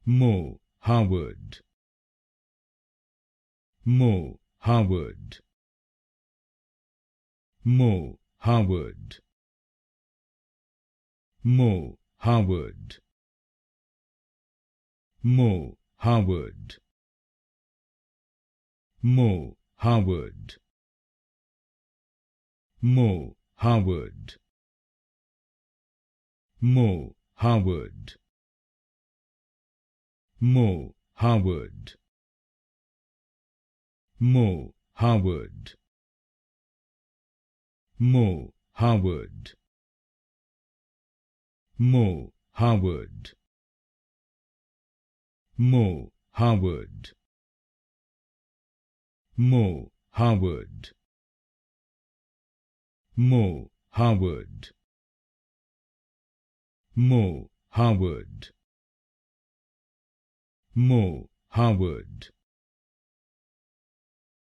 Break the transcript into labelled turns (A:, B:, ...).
A: Moe Howard, Moe Howard, Moe Howard, Moe Howard, Moe Howard, Moe Howard, Moe Howard, Moe Howard, Moe Howard, Moe Howard, Moe Howard, Moe Howard, Moe Howard, Moe Howard, Moe Howard, Moe Howard, Moe Howard,